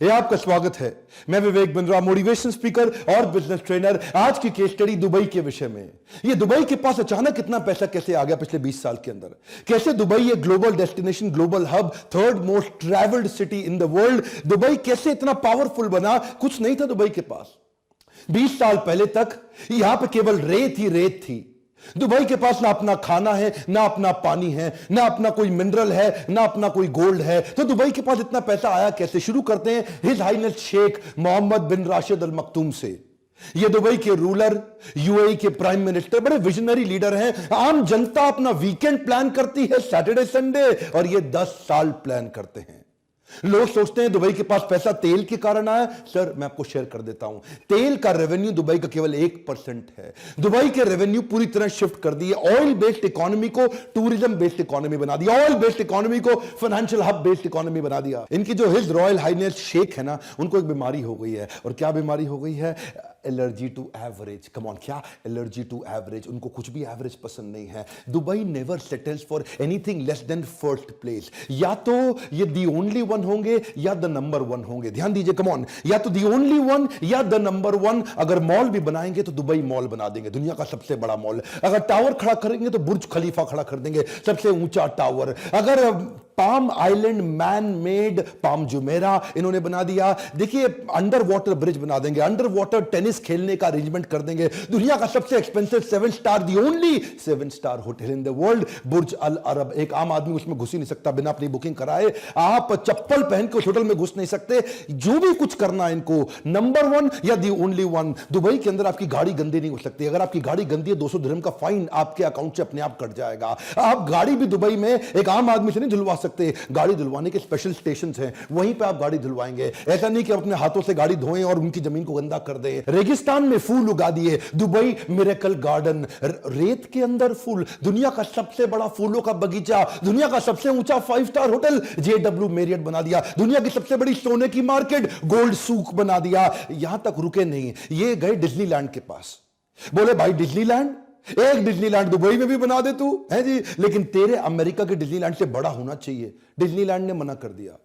ये आपका स्वागत है। मैं विवेक बिंद्रा, मोटिवेशन स्पीकर और बिजनेस ट्रेनर। आज की केस स्टडी दुबई के विषय में। ये दुबई के पास अचानक इतना पैसा कैसे आ गया पिछले 20 साल के अंदर? कैसे दुबई एक global destination, global hub, third most travelled city in the world, Dubai कैसे इतना पावरफुल बना? कुछ नहीं था दुबई के पास। 20 साल पहले तक यहां पर केवल रेत ही रेत थी। दुबई के पास ना अपना खाना है, ना अपना पानी है, ना अपना कोई मिनरल है, ना अपना कोई गोल्ड है। तो दुबई के पास इतना पैसा आया कैसे? शुरू करते हैं his highness Sheikh Mohammed bin Rashid Al मखतूम से। ये दुबई के रूलर, यूएई के प्राइम मिनिस्टर, बड़े विजनरी लीडर हैं। आम जनता अपना वीकेंड प्लान करती है, सैटरडे संडे, और ये 10 साल प्लान करते हैं। लोग सोचते हैं दुबई के पास पैसा तेल के कारण आया। सर, मैं आपको शेयर कर देता हूं, तेल का रेवेन्यू दुबई का केवल 1% है। दुबई के रेवेन्यू पूरी तरह शिफ्ट कर दिए। ऑयल बेस्ड इकोनॉमी को टूरिज्म बेस्ड इकोनॉमी बना दिया, ऑयल बेस्ड इकोनॉमी को फाइनेंशियल हब बेस्ड इकोनॉमी बना दिया। इनकी जो हिज रॉयल हाइनेस शेख है ना, उनको एक बीमारी हो गई है। और क्या बीमारी हो गई है? Allergy to average. Come on, क्या एलर्जी टू एवरेज? उनको कुछ भी एवरेज पसंद नहीं है। Dubai never settles for anything less than first place. या तो ये दी ओनली वन होंगे या द नंबर वन होंगे। ध्यान दीजिए, कम ऑन, या तो दी ओनली वन या द नंबर वन। अगर मॉल भी बनाएंगे तो दुबई मॉल बना देंगे, दुनिया का सबसे बड़ा मॉल। अगर टावर खड़ा करेंगे तो बुर्ज खलीफा खड़ा कर देंगे, सबसे ऊंचा टावर। अगर palm island man made palm Jumeirah इन्होंने बना दिया। देखिए, अंडर वाटर ब्रिज बना देंगे, अंडर वाटर टेनिस खेलने का अरेंजमेंट कर देंगे। दुनिया का सबसे expensive 7 star, the only 7 star hotel in the world, Burj Al Arab. एक आम आदमी उसमें घुस ही नहीं सकता बिना अपनी बुकिंग कराए। आप चप्पल पहन के उस होटल में घुस नहीं सकते। जो भी कुछ करना है इनको, नंबर वन या दी ओनली वन। दुबई के अंदर आपकी गाड़ी गंदी नहीं हो सकती। अगर आपकी गाड़ी गंदी है, 200 दिरहम का फाइन आपके अकाउंट से अपने आप कट जाएगा। आप गाड़ी भी दुबई में एक आम आदमी से नहीं धुलवा सकते। गाड़ी धुलवाने के स्पेशल स्टेशंस हैं, वहीं पे आप गाड़ी धुलवाएंगे। ऐसा नहीं कि आप अपने हाथों से गाड़ी धोएं और उनकी जमीन को गंदा कर दें। रेगिस्तान में फूल उगा दिए, दुबई मिरेकल गार्डन। रेत के अंदर फूल, दुनिया का सबसे बड़ा फूलों का बगीचा, दुनिया का सबसे ऊंचा 5 स्टार होटल JW मैरियट बना दिया, दुनिया की सबसे बड़ी सोने की मार्केट गोल्ड सूक बना दिया। यहां तक रुके नहीं, ये गए डिज्नीलैंड के पास। बोले भाई डिज्नीलैंड, एक डिज्नीलैंड दुबई में भी बना दे तू, है जी, लेकिन तेरे अमेरिका के डिज्नीलैंड से बड़ा होना चाहिए। डिज्नीलैंड ने मना कर दिया।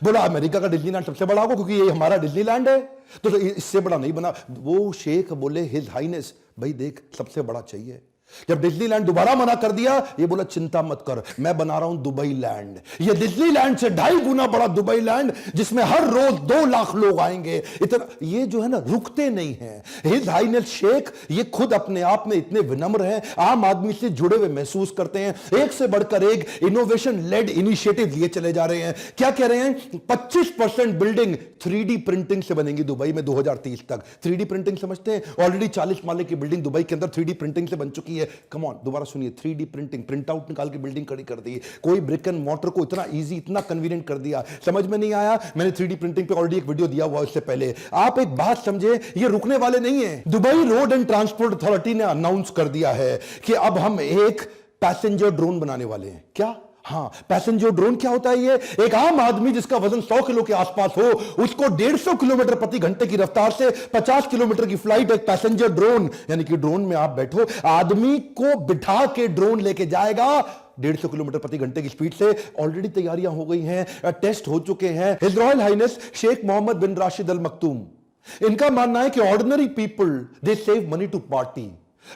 बोला अमेरिका का डिज्नीलैंड सबसे बड़ा होगा क्योंकि ये हमारा डिज्नीलैंड है, तो इससे बड़ा नहीं बना। वो शेख बोले हिज हाइनेस, भाई देख सबसे बड़ा चाहिए। जब डिज्नीलैंड दोबारा मना कर दिया, ये बोला चिंता मत कर, मैं बना रहा हूं दुबई लैंड। ये डिज्नीलैंड से 2.5 गुना बड़ा दुबई लैंड, जिसमें हर रोज 2 लाख लोग आएंगे। इतना ये जो है ना, रुकते नहीं हैं। हिज हाइनेस शेख ये खुद अपने आप में इतने विनम्र हैं, आम आदमी से जुड़े हुए महसूस करते हैं। एक से बढ़कर एक इनोवेशन लेड इनिशिएटिव लिए चले जा रहे हैं। क्या कह रहे हैं? 25% बिल्डिंग 3D प्रिंटिंग से बनेगी दुबई में 2030 तक। 3D प्रिंटिंग समझते हैं? ऑलरेडी 40 माले की बिल्डिंग दुबई के अंदर 3D प्रिंटिंग से बन चुकी है। कम ऑन, दोबारा सुनिए, 3D प्रिंटिंग, प्रिंट आउट निकाल के बिल्डिंग खड़ी कर दी। कोई ब्रिक एंड मॉर्टर को इतना इजी, इतना कन्वीनियंट कर दिया। समझ में नहीं आया? मैंने 3D प्रिंटिंग पे ऑलरेडी एक वीडियो दिया हुआ इससे पहले। आप एक बात समझे, ये रुकने वाले नहीं है। Dubai road and transport authority ने अनाउंस कर दिया है कि अब हम एक पैसेंजर ड्रोन बनाने वाले हैं। क्या? हाँ, पैसेंजर ड्रोन क्या होता है? ये एक आम आदमी जिसका वजन 100 किलो के आसपास हो, उसको 150 किलोमीटर प्रति घंटे की रफ्तार से 50 किलोमीटर की फ्लाइट, एक पैसेंजर ड्रोन, यानी कि ड्रोन में आप बैठो, आदमी को बिठा के ड्रोन लेके जाएगा 150 किलोमीटर प्रति घंटे की स्पीड से। ऑलरेडी तैयारियां हो गई हैं, टेस्ट हो चुके हैं। His royal highness Sheikh Mohammed bin Rashid Al Maktoum, इनका मानना है कि ordinary people they save money to party,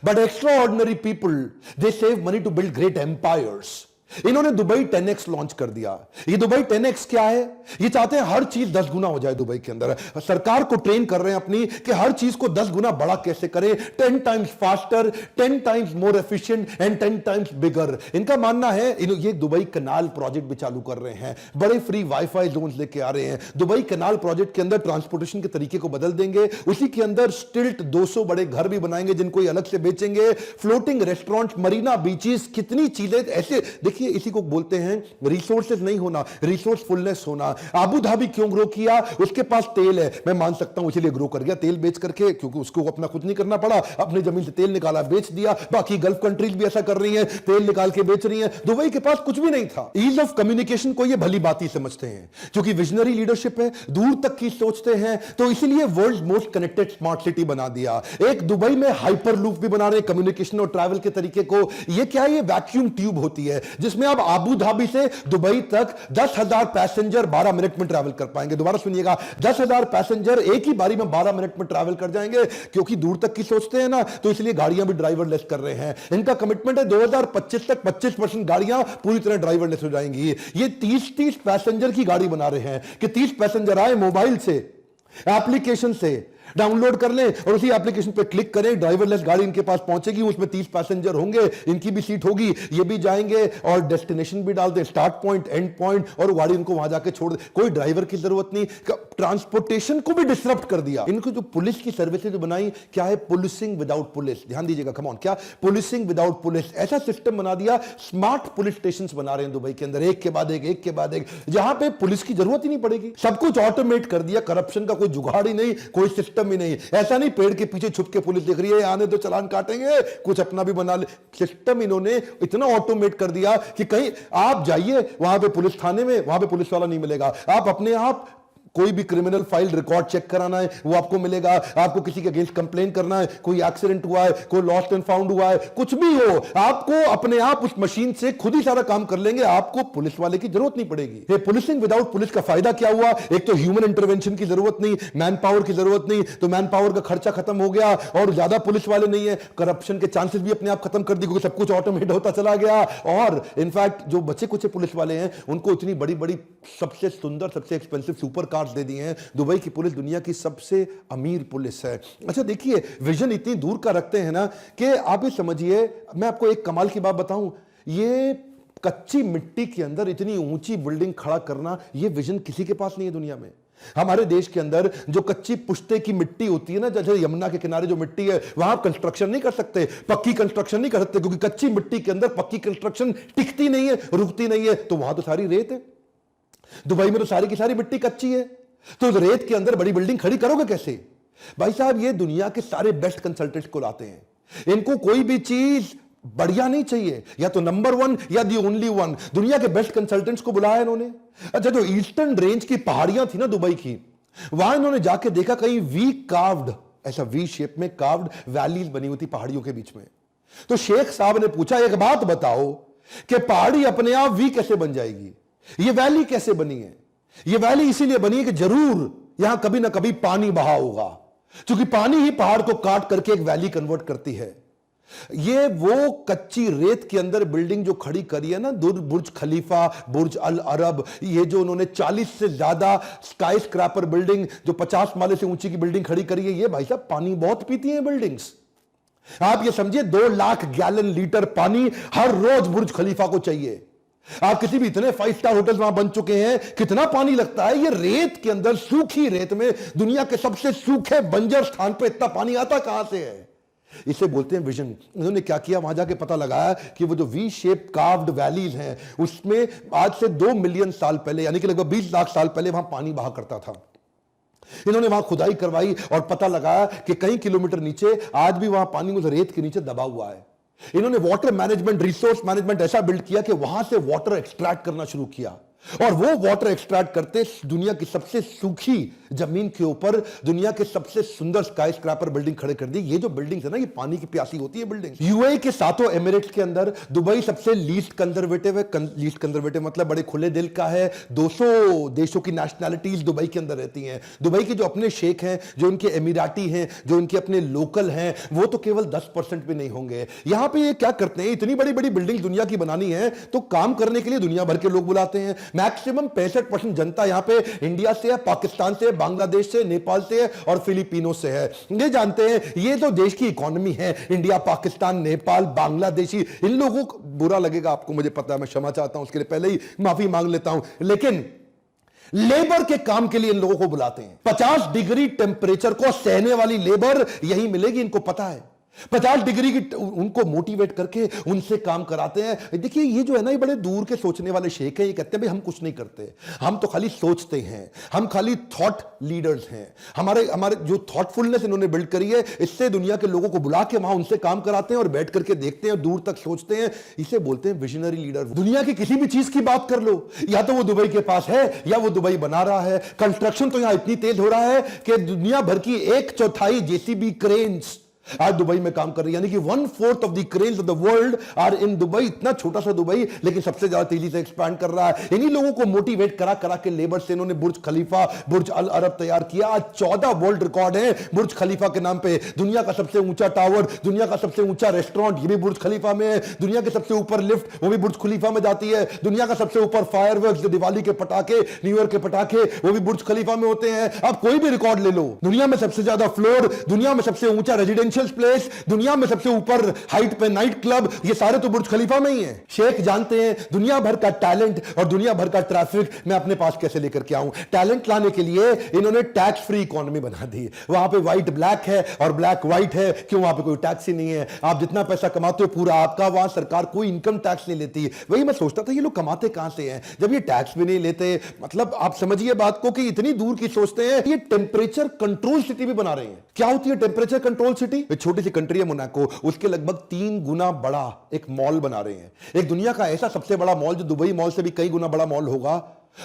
but extraordinary people they save money to build great empires. इन्होंने दुबई 10x लॉन्च कर दिया। ये दुबई 10x क्या है? ये चाहते हैं हर चीज 10 गुना हो जाए दुबई के अंदर। सरकार को ट्रेन कर रहे हैं अपनी कि हर चीज को 10 गुना बड़ा कैसे करें, 10 times faster, 10 times more efficient and 10 times bigger. इनका मानना है, ये दुबई कनाल प्रोजेक्ट भी चालू कर रहे हैं, बड़े फ्री वाईफाई जोन लेके आ रहे हैं। दुबई कनाल प्रोजेक्ट के अंदर ट्रांसपोर्टेशन के तरीके को बदल देंगे, उसी के अंदर स्टिल्ट 200 बड़े घर भी बनाएंगे जिनको ये अलग से बेचेंगे, फ्लोटिंग रेस्टोरेंट, मरीना बीचेस, कितनी चीजें ऐसे। देखिए, इसी को बोलते हैं रिसोर्सेज नहीं होना, रिसोर्सफुलनेस होना। अबू धाबी क्यों ग्रो किया? उसके पास तेल है, मैं मान सकता हूं इसलिए ग्रो कर गया, तेल बेच करके, क्योंकि उसको अपना कुछ नहीं करना पड़ा, अपनी जमीन से तेल निकाला, बेच दिया। बाकी गल्फ कंट्रीज भी ऐसा कर रही हैं, तेल निकाल के बेच रही हैं। दुबई के पास कुछ भी नहीं था। ईज ऑफ कम्युनिकेशन को ये भली बात ही समझते हैं, क्योंकि विजनरी लीडरशिप है, दूर तक की सोचते हैं, तो इसीलिए world most connected smart city बना दिया। एक दुबई में हाइपर लूप भी बना रहे हैं कम्युनिकेशन और ट्रैवल के तरीके को। ये क्या है? ये वैक्यूम ट्यूब होती है जिसमें अब आबू धाबी से दुबई तक 10,000 पैसेंजर 12 मिनट में ट्रैवल कर पाएंगे। दोबारा सुनिएगा, 10,000 पैसेंजर एक ही बारी में 12 मिनट में ट्रैवल कर जाएंगे। क्योंकि दूर तक की सोचते हैं ना, तो इसलिए गाड़ियां भी ड्राइवरलेस कर रहे हैं। इनका कमिटमेंट है 2025 तक 25% गाड़ियां पूरी तरह ड्राइवरलेस हो जाएंगी। ये 30 पैसेंजर की गाड़ी बना रहे हैं कि 30 पैसेंजर आए, मोबाइल से, एप्लीकेशन से डाउनलोड कर लें और उसी एप्लीकेशन पे क्लिक करें, ड्राइवरलेस गाड़ी इनके पास पहुंचेगी, उसमें 30 पैसेंजर होंगे, इनकी भी सीट होगी, ये भी जाएंगे और डेस्टिनेशन भी डाल दें, स्टार्ट पॉइंट, एंड पॉइंट, और गाड़ी इनको वहां जाके छोड़ दे। कोई ड्राइवर की जरूरत नहीं। ट्रांसपोर्टेशन को भी डिसरप्ट कर दिया। इनको जो पुलिस की सर्विसेज बनाई, क्या है? Policing without police. ध्यान दीजिएगा, कम ऑन, क्या? Policing without police. ऐसा सिस्टम बना दिया, स्मार्ट पुलिस स्टेशन बना रहे हैं दुबई के अंदर, एक के बाद एक, जहां पे पुलिस की जरूरत ही नहीं पड़ेगी। सब कुछ ऑटोमेट कर दिया, करप्शन का कोई जुगाड़ ही नहीं, कोई सिस्टम ही नहीं। ऐसा नहीं पेड़ के पीछे छुप के पुलिस देख रही है, आने तो चलान काटेंगे, कुछ अपना भी बना ले। सिस्टम इन्होंने इतना ऑटोमेट कर दिया कि कहीं आप जाइए वहां पे पुलिस थाने में, वहां पे पुलिस वाला नहीं मिलेगा। आप अपने आप कोई भी क्रिमिनल फाइल रिकॉर्ड चेक कराना है वो आपको मिलेगा। आपको किसी के अगेंस्ट कंप्लेन करना है, कोई एक्सीडेंट हुआ है, कोई लॉस्ट एंड फाउंड हुआ है, कुछ भी हो, आपको अपने आप उस मशीन से खुद ही सारा काम कर लेंगे। आपको पुलिस वाले की जरूरत नहीं पड़ेगी। ये पुलिसिंग विदाउट पुलिस का फायदा क्या हुआ? एक तो ह्यूमन इंटरवेंशन की जरूरत नहीं, मैन पावर की जरूरत नहीं, तो मैन पावर का खर्चा खत्म हो गया और ज्यादा पुलिस वाले नहीं है। करप्शन के चांसेस भी अपने आप खत्म कर दिए, क्योंकि सब कुछ ऑटोमेट होता चला गया। और इनफैक्ट जो बचे कुछ पुलिस वाले हैं उनको इतनी बड़ी बड़ी सबसे सुंदर, सबसे एक्सपेंसिव सुपर कार्स दे दिए हैं। दुबई की पुलिस दुनिया की सबसे अमीर पुलिस है। अच्छा देखिए, विजन इतनी दूर का रखते हैं ना कि आप ये समझिए, मैं आपको एक कमाल की बात बताऊं, ये कच्ची मिट्टी के अंदर इतनी ऊंची बिल्डिंग खड़ा करना, ये विजन किसी के पास नहीं है दुनिया में। हमारे देश के अंदर जो कच्ची पुश्ते की मिट्टी होती है ना, जैसे यमुना के किनारे जो मिट्टी है, वहां आप कंस्ट्रक्शन नहीं कर सकते, पक्की कंस्ट्रक्शन नहीं कर सकते, क्योंकि कच्ची मिट्टी के अंदर पक्की कंस्ट्रक्शन टिकती नहीं है, रुकती नहीं है। तो वहां तो सारी रेत है। दुबई में तो सारी की सारी मिट्टी कच्ची है, तो रेत के अंदर बड़ी बिल्डिंग खड़ी करोगे कैसे? भाई साहब, ये दुनिया के सारे बेस्ट कंसल्टेंट्स को लाते हैं। इनको कोई भी चीज बढ़िया नहीं चाहिए, या तो नंबर वन या दी ओनली वन। दुनिया के बेस्ट कंसल्टेंट्स को बुलाया इन्होंने। अच्छा, जो ईस्टर्न रेंज की पहाड़ियां थी ना दुबई की, वहां इन्होंने जाके देखा कहीं वी कार्व्ड, ऐसा वी शेप में कार्व्ड वैलीज बनी हुई थी पहाड़ियों के बीच में। तो शेख साहब ने पूछा, एक बात बताओ कि पहाड़ी अपने आप वी कैसे बन जाएगी? ये वैली कैसे बनी है? ये वैली इसीलिए बनी है कि जरूर यहां कभी ना कभी पानी बहा होगा, क्योंकि पानी ही पहाड़ को काट करके एक वैली कन्वर्ट करती है। ये वो कच्ची रेत के अंदर बिल्डिंग जो खड़ी करी है ना, बुर्ज खलीफा, बुर्ज अल अरब, ये जो उन्होंने 40 से ज्यादा स्काई स्क्रैपर बिल्डिंग, जो 50 माले से ऊंची की बिल्डिंग खड़ी करी है, ये भाई साहब पानी बहुत पीती है बिल्डिंग्स। आप ये समझिए, 2 लाख गैलन लीटर पानी हर रोज बुर्ज खलीफा को चाहिए। आप किसी भी इतने 5 स्टार होटल वहां बन चुके हैं, कितना पानी लगता है? ये रेत के अंदर, सूखी रेत में, दुनिया के सबसे सूखे बंजर स्थान पे इतना पानी आता कहां से है? इसे बोलते हैं विजन। इन्होंने क्या किया, वहां जाके पता लगाया कि वो जो वी शेप कार्व्ड वैलीज हैं, उसमें आज से 2 मिलियन साल पहले, यानी कि लगभग 20 लाख साल पहले वहां पानी बहा करता था। इन्होंने वहां खुदाई करवाई और पता लगाया कि कई किलोमीटर नीचे आज भी वहां पानी उस रेत के नीचे दबा हुआ है। इन्होंने वाटर मैनेजमेंट, रिसोर्स मैनेजमेंट ऐसा बिल्ड किया कि वहां से वाटर एक्सट्रैक्ट करना शुरू किया, और वो वाटर एक्सट्रैक्ट करते दुनिया की सबसे सूखी जमीन के ऊपर दुनिया के सबसे सुंदर स्काई स्क्रैपर बिल्डिंग खड़े कर दी। ये जो बिल्डिंग है ना, ये पानी की प्यासी होती है बिल्डिंग। यूएई के 7 एमिरेट्स के अंदर दुबई सबसे लीस्ट कंजर्वेटिव है। लीस्ट कंजर्वेटिव मतलब बड़े खुले दिल का है। 200 देशों की नेशनैलिटीज दुबई के अंदर रहती हैं। दुबई के जो अपने शेख हैं, जो इनके एमिराटी हैं, जो इनके अपने लोकल हैं, वो तो केवल 10% भी नहीं होंगे। यहां पे ये क्या करते हैं, इतनी बड़ी बड़ी बिल्डिंग दुनिया की बनानी है, तो काम करने के लिए दुनिया भर के लोग बुलाते हैं। मैक्सिमम 65% जनता यहां पे इंडिया से है, पाकिस्तान से, बांग्लादेश से, नेपाल से है और फिलिपिनो से है। ये जानते हैं, ये जो देश की इकोनॉमी है, इंडिया, पाकिस्तान, नेपाल, बांग्लादेशी, इन लोगों को बुरा लगेगा आपको, मुझे पता है, मैं क्षमा चाहता हूं, उसके लिए पहले ही माफी मांग लेता हूं, लेकिन लेबर के काम के लिए इन लोगों को बुलाते हैं। 50 डिग्री टेंपरेचर को सहने वाली लेबर यही मिलेगी, इनको पता है। 50 डिग्री की उनको मोटिवेट करके उनसे काम कराते हैं। देखिए, ये जो है ना, ये बड़े दूर के सोचने वाले शेख हैं। ये कहते हैं भाई हम कुछ नहीं करते, हम तो खाली सोचते हैं, हम खाली थॉट लीडर्स हैं। हमारे जो थॉटफुलनेस इन्होंने बिल्ड करी है, इससे दुनिया के लोगों को बुला के वहां उनसे काम कराते हैं और बैठ करके देखते हैं, दूर तक सोचते हैं। इसे बोलते हैं विजनरी लीडर। दुनिया की किसी भी चीज की बात कर लो, या तो वो दुबई के पास है या वो दुबई बना रहा है। कंस्ट्रक्शन तो यहां इतनी तेज हो रहा है कि दुनिया भर की 1/4 जेसीबी क्रेन्स आज दुबई में काम कर रही है, यानी कि 1/4 of the cranes of the world are in Dubai. इतना छोटा सा दुबई लेकिन सबसे ज्यादा तेजी से एक्सपैंड कर रहा है। इन्हीं लोगों को मोटिवेट करा करा के लेबर से इन्होंने बुर्ज खलीफा, बुर्ज अल अरब तैयार किया। आज 14 वर्ल्ड रिकॉर्ड है बुर्ज खलीफा के नाम पे। दुनिया का सबसे ऊंचा टावर, दुनिया का सबसे ऊंचा रेस्टोरेंट, ये भी बुर्ज खलीफा में है। दुनिया के सबसे ऊपर लिफ्ट, वो भी बुर्ज खलीफा में जाती है। दुनिया का सबसे ऊपर फायरवर्क्स, जो दिवाली के पटाखे, न्यू ईयर के पटाखे, वो भी बुर्ज खलीफा में होते हैं। आप कोई भी रिकॉर्ड ले लो, दुनिया में सबसे ज्यादा फ्लोर, दुनिया में सबसे ऊंचा रेजिडेंशियल प्लेस, दुनिया में सबसे ऊपर हाइट पे नाइट क्लब, ये सारे तो बुर्ज खलीफा में ही है। शेख जानते हैं दुनिया भर का टैलेंट और दुनिया भर का ट्रैफिक मैं अपने पास कैसे लेकर के आऊं। टैलेंट लाने के लिए इन्होंने टैक्स फ्री इकोनॉमी बना दी। वहां पे व्हाइट ब्लैक है और ब्लैक व्हाइट है, क्यों? वहां पे कोई टैक्स ही नहीं है। आप जितना पैसा कमाते हो पूरा आपका, वहां सरकार कोई इनकम टैक्स नहीं लेती। वही मैं सोचता था ये लोग कमाते कहां से हैं जब ये टैक्स भी नहीं लेते। मतलब आप समझिए बात को कि इतनी दूर की सोचते हैं। ये टेम्परेचर कंट्रोल सिटी भी बना रहे हैं। क्या होती है टेम्परेचर कंट्रोल सिटी? एक छोटी सी कंट्री है मोनाको, उसके लगभग 3 गुना बड़ा एक मॉल बना रहे हैं। एक दुनिया का ऐसा सबसे बड़ा मॉल जो दुबई मॉल से भी कई गुना बड़ा मॉल होगा,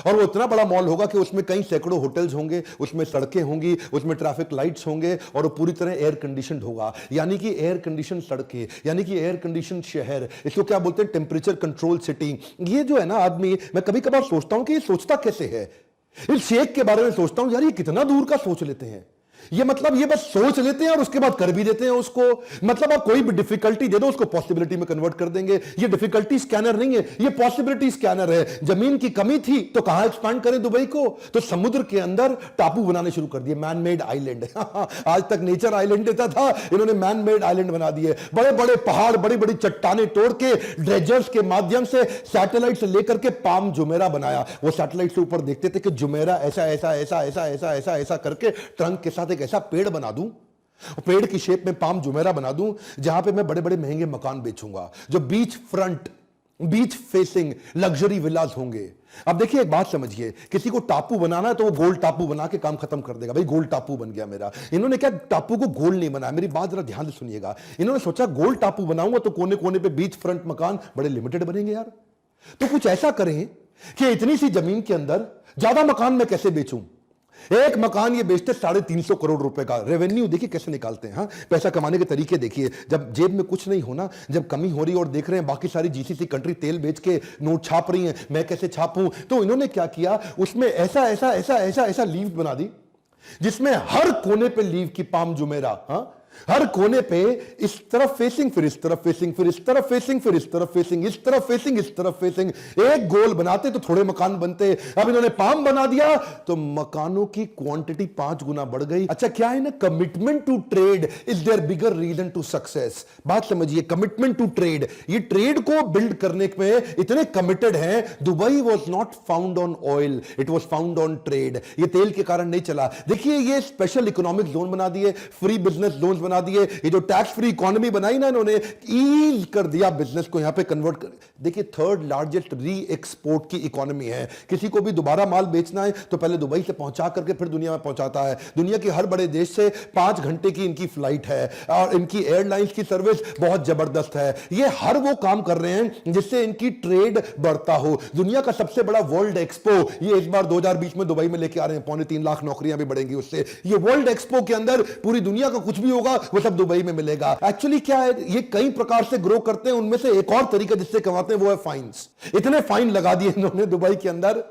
और वो इतना बड़ा मॉल होगा कि उसमें कई सैकड़ों होटल्स होंगे, उसमें सड़कें होंगी, उसमें ट्रैफिक लाइट्स होंगे, और वो पूरी तरह एयर कंडीशनड होगा। यानी कि एयर कंडीशन सड़कें, यानी कि एयर कंडीशन शहर। इसको क्या बोलते हैं? Temperature control city. ये जो है ना आदमी, मैं कभी कभार सोचता हूं कि ये सोचता कैसे है। इस शेख के बारे में सोचता हूं, यार ये कितना दूर का सोच लेते हैं। ये मतलब ये बस सोच लेते हैं और उसके बाद कर भी देते हैं उसको। मतलब आप कोई भी डिफिकल्टी दे दो उसको पॉसिबिलिटी में कन्वर्ट कर देंगे। ये डिफिकल्टी स्कैनर नहीं है, ये पॉसिबिलिटी स्कैनर है। जमीन की कमी थी तो कहां एक्सपैंड करें दुबई को? तो समुद्र के अंदर टापू बनाने शुरू कर दिए, मैन मेड आइलैंड। आज तक नेचर आइलैंड देता था, इन्होंने मैन मेड आइलैंड बना दिए। बड़े बड़े पहाड़, बड़ी बड़ी चट्टाने तोड़ के ड्रेजर्स के माध्यम से, सैटेलाइट से लेकर के पाम जुमेरा बनाया। वो सैटेलाइट से ऊपर देखते थे कि जुमेरा ऐसा ऐसा ऐसा ऐसा ऐसा ऐसा ऐसा करके ट्रंक के साथ एक ऐसा पेड़ बना दूं, पेड़ की शेप में पाम जुमेरा बना दूं, जहां पे मैं बड़े बड़े महंगे मकान बेचूंगा, जो beach front, beach facing luxury villas होंगे। अब देखिए एक बात समझिए, किसी को टापू बनाना है तो वो गोल टापू बना के काम खत्म कर देगा। भाई गोल टापू बन गया मेरा। इन्होंने क्या टापू को गोल नहीं बनाया। मेरी बात जरा ध्यान से सुनिएगा। इन्होंने सोचा गोल टापू बनाऊंगा तो कोने कोने पे बीच फ्रंट मकान बड़े लिमिटेड बनेंगे यार। तो कुछ ऐसा करें कि इतनी सी जमीन के अंदर ज्यादा मकान मैं कैसे बेचूं। एक मकान ये बेचते 350 करोड़ रुपए का रेवेन्यू। देखिए कैसे निकालते हैं। हाँ, पैसा कमाने के तरीके देखिए। जब जेब में कुछ नहीं होना, जब कमी हो रही है और देख रहे हैं बाकी सारी जीसीसी कंट्री तेल बेच के नोट छाप रही हैं, मैं कैसे छापूं? तो इन्होंने क्या किया, उसमें ऐसा ऐसा ऐसा ऐसा ऐसा लीव बना दी जिसमें हर कोने पे लीव की पाम जुमेरा। हाँ, हर कोने पे इस तरफ फेसिंग, फिर इस तरफ फेसिंग, फिर इस तरफ फेसिंग, फिर इस तरफ फेसिंग, इस तरफ फेसिंग, इस तरफ फेसिंग। एक गोल बनाते तो थोड़े मकान बनते। अब इन्होंने पाम बना दिया तो मकानों की क्वांटिटी 5 गुना बढ़ गई। अच्छा, क्या है ना, commitment to trade is there bigger reason to success. बात समझिए, कमिटमेंट टू ट्रेड। ये ट्रेड को बिल्ड करने में इतने कमिटेड हैं। Dubai was not found on oil, it was found on trade. ये तेल के कारण नहीं चला। देखिए ये स्पेशल इकोनॉमिक जोन बना दिए, फ्री बिजनेस जोन बना दिए। ये जो टैक्स फ्री इकोनॉमी बनाई ना इन्होंने, ईज कर दिया बिजनेस को यहां पे कन्वर्ट कर। देखिए 3rd लार्जेस्ट री एक्सपोर्ट की इकोनॉमी है। किसी को भी दोबारा माल बेचना है तो पहले दुबई से पहुंचा करके फिर दुनिया में पहुंचाता है। दुनिया के हर बड़े देश से 5 घंटे की इनकी फ्लाइट है और इनकी एयरलाइंस की सर्विस बहुत जबरदस्त है। ये हर वो काम कर रहे हैं जिससे इनकी ट्रेड बढ़ता हो। दुनिया का सबसे बड़ा वर्ल्ड एक्सपो ये इस बार 2020 में दुबई में लेके आ रहे हैं। 3.25 लाख नौकरियां भी बढ़ेंगी उससे। ये वर्ल्ड एक्सपो के अंदर पूरी दुनिया का कुछ भी होगा वो सब दुबई में मिलेगा। एक्चुअली क्या है, ये कई प्रकार से ग्रो करते हैं। उनमें से एक और तरीका जिससे कमाते हैं वो है फाइन्स। इतने फाइन लगा दिए इन्होंने दुबई के अंदर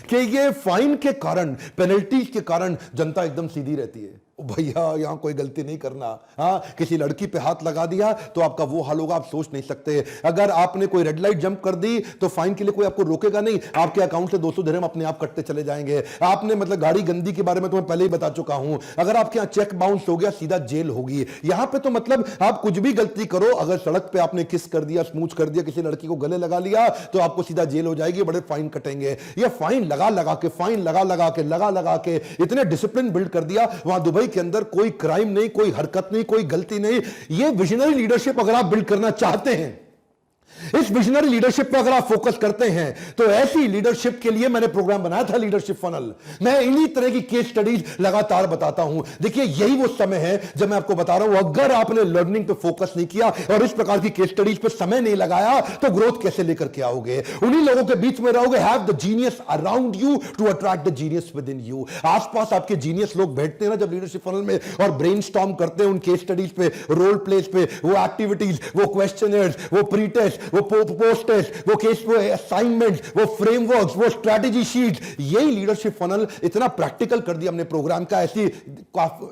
कि ये फाइन के कारण, पेनल्टीज के कारण जनता एकदम सीधी रहती है। भैया यहां कोई गलती नहीं करना। हाँ, किसी लड़की पे हाथ लगा दिया तो आपका वो हाल होगा, आप सोच नहीं सकते। अगर आपने कोई रेड लाइट जंप कर दी तो फाइन के लिए कोई आपको रोकेगा नहीं। आपके अकाउंट से 200 दिरहम अपने आप कटते चले जाएंगे। आपने मतलब गाड़ी गंदी के बारे में तो मैं पहले ही बता चुका हूं। अगर आपके यहां चेक बाउंस हो गया सीधा जेल होगी। यहां पे तो मतलब आप कुछ भी गलती करो, अगर सड़क पे आपने किस कर दिया, स्मूच कर दिया, किसी लड़की को गले लगा लिया तो आपको सीधा जेल हो जाएगी, बड़े फाइन कटेंगे। ये फाइन लगा लगा के, फाइन लगा लगा के इतने डिसिप्लिन बिल्ड कर दिया। वहां दुबई के अंदर कोई क्राइम नहीं, कोई हरकत नहीं, कोई गलती नहीं। ये विजनरी लीडरशिप अगर आप बिल्ड करना चाहते हैं इस विजनरी लीडरशिप पर अगर आप फोकस करते हैं तो ऐसी लीडरशिप के लिए मैंने प्रोग्राम बनाया था लीडरशिप फनल। मैं इन्हीं तरह की केस स्टडीज लगातार बताता हूं। देखिए यही वो समय है जब मैं आपको बता रहा हूं, अगर आपने लर्निंग पे फोकस नहीं किया और इस प्रकार की केस स्टडीज पे समय नहीं लगाया तो ग्रोथ कैसे लेकर के आओगे? उन्हीं लोगों के बीच में रहोगे। Have the genius around you to attract the genius within you. आसपास आपके जीनियस लोग बैठते हैं ना जब लीडरशिप फनल में और ब्रेनस्टॉर्म करते हैं उन केस स्टडीज पे, रोल प्लेस पे, वो एक्टिविटीज, वो क्वेश्चनर्स, वो प्री टेस्ट, वो पोस्ट टेस्ट, वो केस, वो असाइनमेंट, वो फ्रेमवर्क्स, वो स्ट्रैटेजी शीट, यही लीडरशिप फनल इतना प्रैक्टिकल कर दिया हमने प्रोग्राम का। ऐसी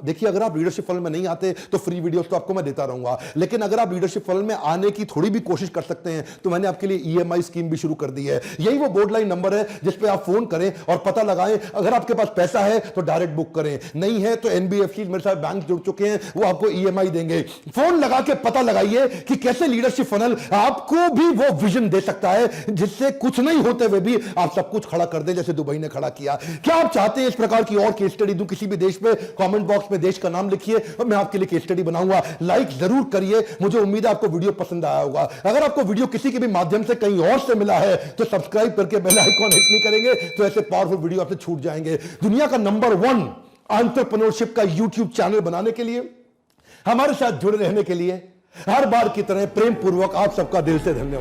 देखिए अगर आप लीडरशिप फनल में नहीं आते तो फ्री वीडियोस तो आपको मैं देता रहूंगा, लेकिन अगर आप लीडरशिप फनल में आने की थोड़ी भी कोशिश कर सकते हैं तो मैंने आपके लिए ईएमआई स्कीम भी शुरू कर दी है। यही वो बोर्ड लाइन नंबर है जिस पे आप फोन करें और पता लगाएं। अगर आपके पास पैसा है तो डायरेक्ट बुक करें, नहीं है तो एनबीएफसी मेरे साथ बैंक जुड़ चुके हैं, वो आपको ईएमआई देंगे। फोन लगा के पता लगाइए कि कैसे लीडरशिप फनल आपको भी वो विजन दे सकता है जिससे कुछ नहीं होते हुए भी आप सब कुछ खड़ा कर दें, जैसे दुबई ने खड़ा किया। क्या आप चाहते हैं इस प्रकार की और केस स्टडी दूं किसी भी देश पे? कमेंट बॉक्स में देश का नाम लिखिए और मैं आपके लिए केस स्टडी बनाऊंगा। लाइक जरूर करिए, मुझे उम्मीद है आपको वीडियो पसंद आया होगा। अगर आपको वीडियो किसी के भी माध्यम से कहीं और से मिला है तो सब्सक्राइब करके बेल आइकॉन हिट नहीं करेंगे तो ऐसे पावरफुल वीडियो आपसे छूट जाएंगे। दुनिया का नंबर 1 एंटरप्रेन्योरशिप का यूट्यूब चैनल बनाने के लिए, हमारे साथ जुड़े रहने के लिए हर बार की तरह प्रेम पूर्वक आप सबका दिल से धन्यवाद।